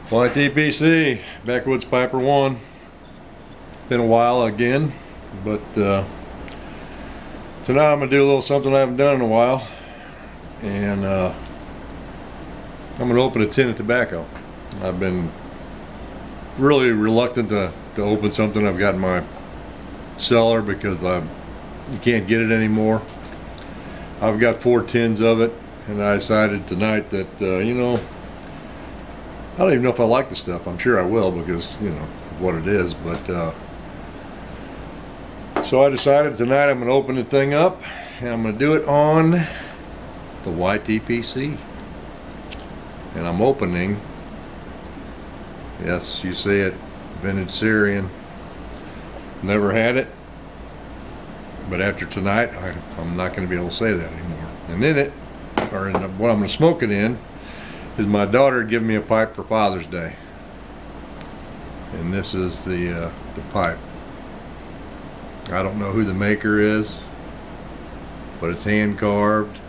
YTPC, Backwoods Piper 1. Been a while again, but tonight I'm going to do a little something I haven't done in a while. And I'm going to open a tin of tobacco. I've been really reluctant to open something I've got in my cellar because you can't get it anymore. I've got 4 tins of it, and I decided tonight that, I don't even know if I like the stuff. I'm sure I will because, of what it is. But so I decided tonight I'm going to open the thing up, and I'm going to do it on the YTPC. And I'm opening, yes, you see it, vintage Syrian. Never had it, but after tonight, I'm not going to be able to say that anymore. And in it, or in what I'm going to smoke it in, is my daughter had given me a pipe for Father's Day. And this is the pipe. I don't know who the maker is, but it's hand carved,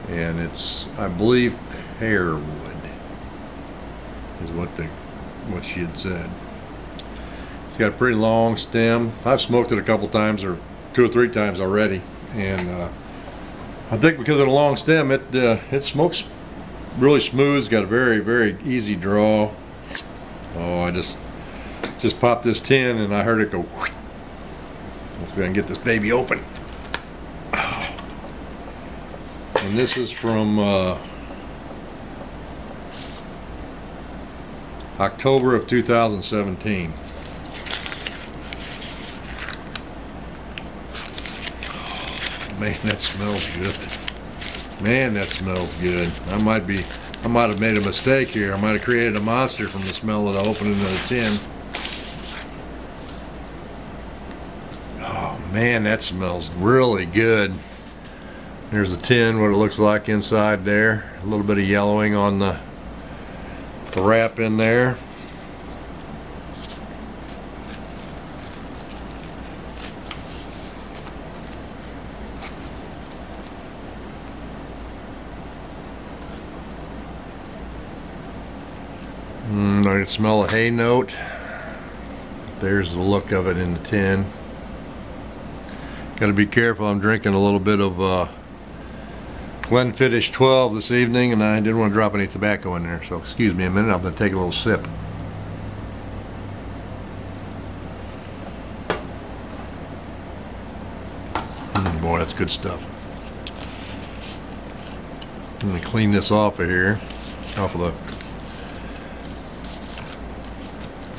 and it's, I believe, pear wood is what she had said. It's got a pretty long stem. I've smoked it a couple times, or 2 or 3 times already, and I think because of the long stem, it smokes really smooth. It's got a very, very easy draw. Oh, I just popped this tin and I heard it go whoosh. Let's go ahead and get this baby open. And this is from October of 2017. Man, that smells good. Man, that smells good. I might have made a mistake here. I might have created a monster from the smell of the opening of the tin. Oh man, that smells really good. There's the tin, what it looks like inside there. A little bit of yellowing on the wrap in there. I can smell a hay note. There's the look of it in the tin. Got to be careful. I'm drinking a little bit of Glenfiddich 12 this evening, and I didn't want to drop any tobacco in there. So excuse me a minute. I'm going to take a little sip. Boy, that's good stuff. I'm going to clean this off of here, off of the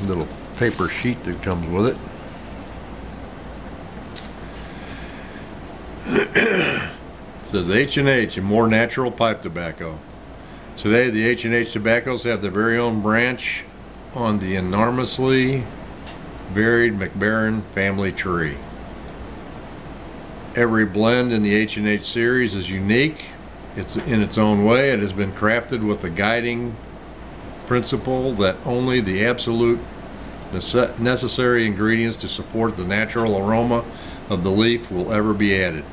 little paper sheet that comes with it. It says H&H, and more natural pipe tobacco. Today the H&H tobaccos have their very own branch on the enormously varied McBaron family tree. Every blend in the H&H series is unique. It's in its own way. It has been crafted with the guiding principle that only the absolute necessary ingredients to support the natural aroma of the leaf will ever be added.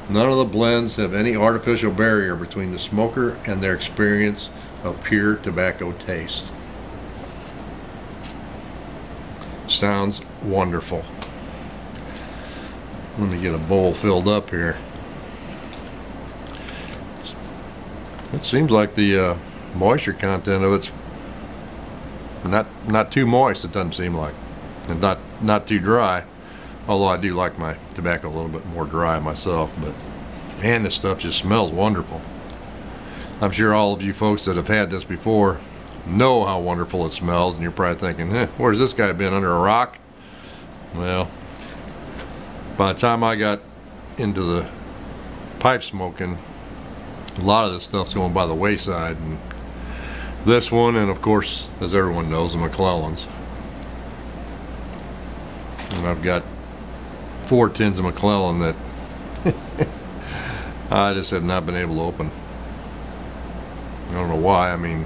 None of the blends have any artificial barrier between the smoker and their experience of pure tobacco taste. Sounds wonderful. Let me get a bowl filled up here. It seems like the moisture content of it's not too moist. It doesn't seem like, and not too dry. Although I do like my tobacco a little bit more dry myself. But man, this stuff just smells wonderful. I'm sure all of you folks that have had this before know how wonderful it smells, and you're probably thinking, where's this guy been, under a rock? Well, by the time I got into the pipe smoking, a lot of this stuff's going by the wayside, and this one, and of course, as everyone knows, the McClellans. And I've got 4 tins of McClellan that I just have not been able to open. I don't know why. I mean,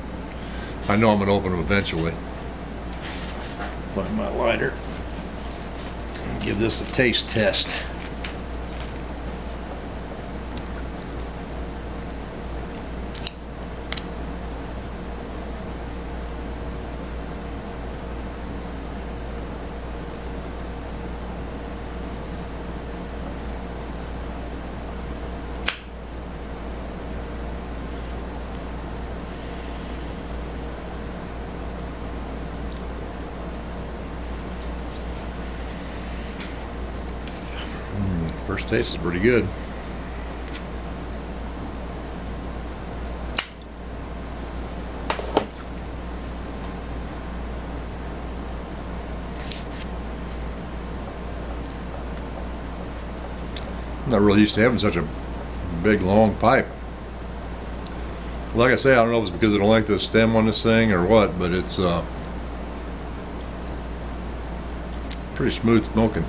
I know I'm going to open them eventually. Find my lighter and give this a taste test. First taste is pretty good. I'm not really used to having such a big long pipe. Like I say, I don't know if it's because of the length of the stem on this thing or what, but it's pretty smooth smoking.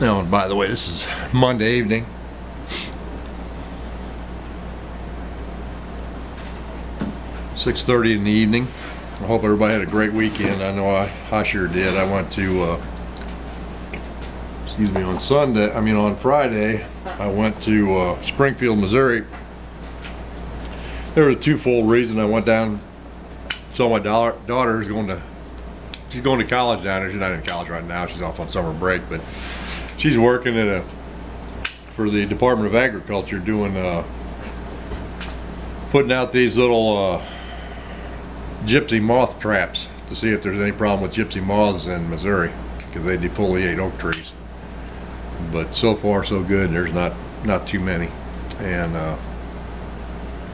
Now, and by the way, this is Monday evening. .30 in the evening. I hope everybody had a great weekend. I know I sure did. I went to, on Friday, I went to Springfield, Missouri. There was a twofold reason. I went down, saw my daughter she's going to college down there. She's not in college right now. She's off on summer break, but she's working for the Department of Agriculture doing, putting out these little gypsy moth traps to see if there's any problem with gypsy moths in Missouri, because they defoliate oak trees. But so far so good. There's not too many, and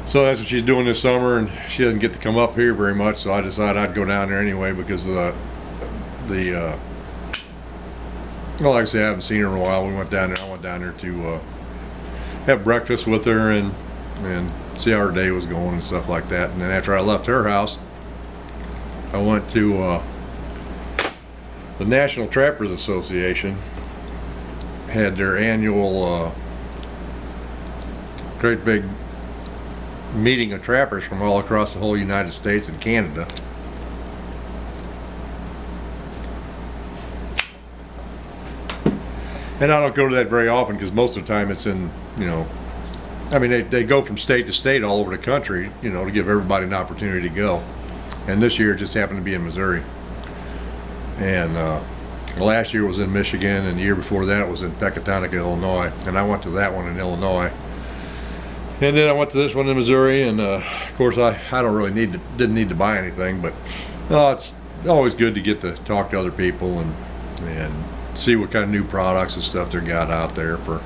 so that's what she's doing this summer, and she doesn't get to come up here very much. So I decided I'd go down there anyway because of well, like I say, I haven't seen her in a while. I went down there to have breakfast with her and see how her day was going and stuff like that. And then after I left her house, I went to the National Trappers Association. Had their annual great big meeting of trappers from all across the whole United States and Canada. And I don't go to that very often because most of the time it's in, I mean, they go from state to state all over the country, to give everybody an opportunity to go. And this year it just happened to be in Missouri. And last year was in Michigan, and the year before that was in Pecatonica, Illinois. And I went to that one in Illinois. And then I went to this one in Missouri, and of course I don't really didn't need to buy anything, but it's always good to get to talk to other people and see what kind of new products and stuff they got out there for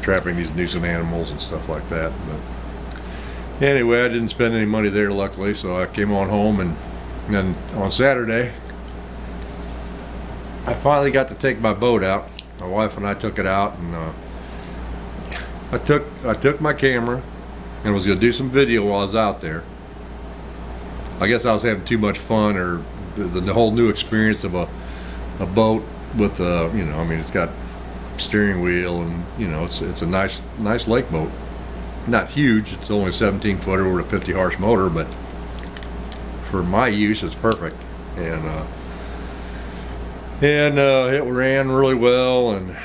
trapping these nuisance animals and stuff like that. But anyway, I didn't spend any money there, luckily, so I came on home, and then on Saturday I finally got to take my boat out. My wife and I took it out, and I took my camera and was going to do some video while I was out there. I guess I was having too much fun, or the whole new experience of a boat with it's got steering wheel, and it's a nice lake boat. Not huge. It's only a 17 footer with a 50 horse motor, but for my use it's perfect. And it ran really well, and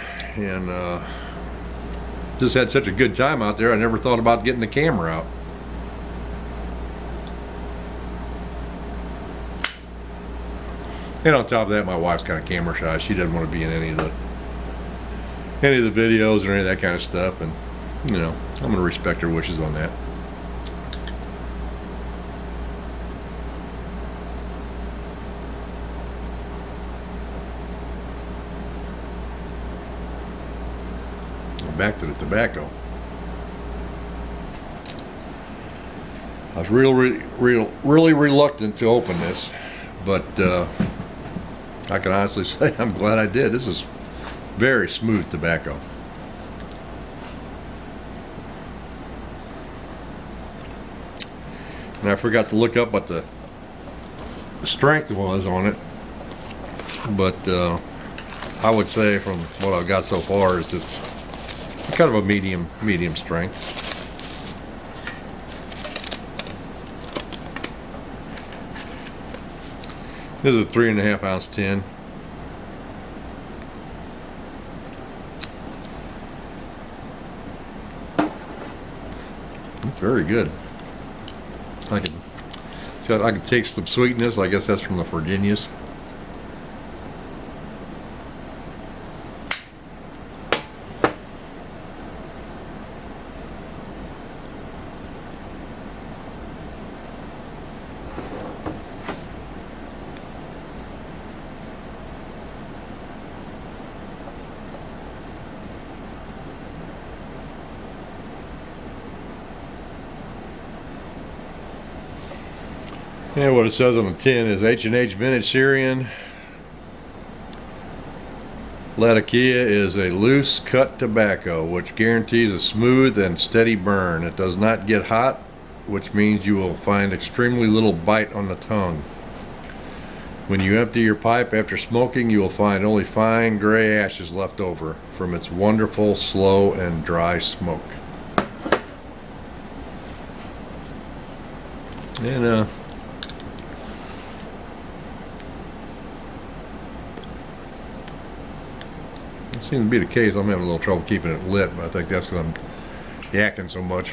just had such a good time out there. I never thought about getting the camera out. And on top of that, my wife's kind of camera shy. She doesn't want to be in any of the videos or any of that kind of stuff, and I'm going to respect her wishes on that. Back to the tobacco. I was really reluctant to open this, but I can honestly say I'm glad I did. This is very smooth tobacco. And I forgot to look up what the strength was on it, but I would say from what I've got so far is it's kind of a medium strength. This is a 3.5 ounce tin. It's very good. I can taste some sweetness. I guess that's from the Virginias. And what it says on the tin is H&H Vintage Syrian Latakia is a loose cut tobacco which guarantees a smooth and steady burn. It does not get hot, which means you will find extremely little bite on the tongue. When you empty your pipe after smoking, you will find only fine gray ashes left over from its wonderful, slow, and dry smoke. And it seems to be the case. I'm having a little trouble keeping it lit, but I think that's because I'm yakking so much.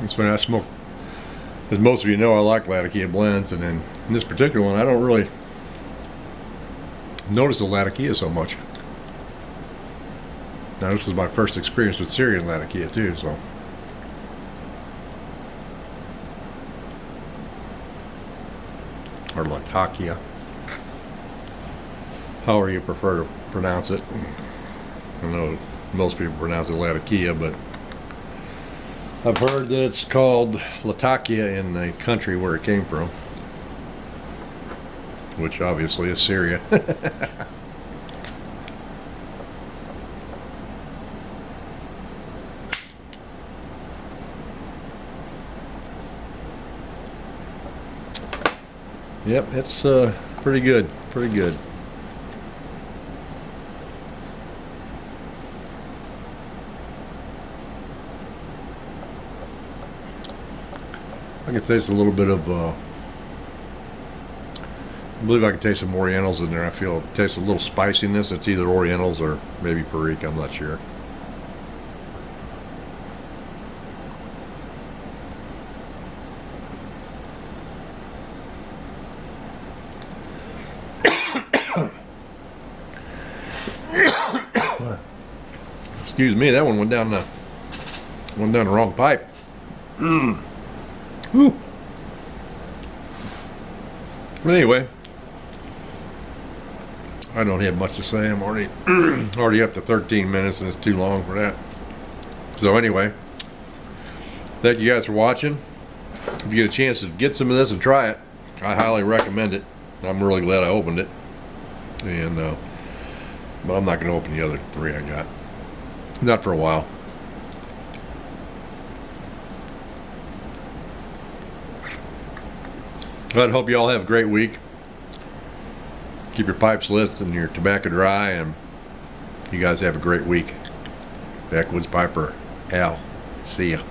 That's when I smoke. As most of you know, I like Latakia blends, and then in this particular one, I don't really notice the Latakia so much. Now, this was my first experience with Syrian Latakia too, so. Or Latakia. However you prefer to pronounce it. I know most people pronounce it Latakia, but I've heard that it's called Latakia in the country where it came from, which obviously is Syria. Yep, it's pretty good, pretty good. I can taste a little bit of, I believe I can taste some Orientals in there. I feel it tastes a little spiciness. It's either Orientals or maybe Perique, I'm not sure. Excuse me, that one went down the wrong pipe. Whew. But anyway, I don't have much to say. I'm already up to 13 minutes, and it's too long for that. So anyway, thank you guys for watching. If you get a chance to get some of this and try it, I highly recommend it. I'm really glad I opened it, and but I'm not going to open the other three I got. Not for a while. But I hope you all have a great week. Keep your pipes lit and your tobacco dry, and you guys have a great week. Backwoods Piper, Al. See ya.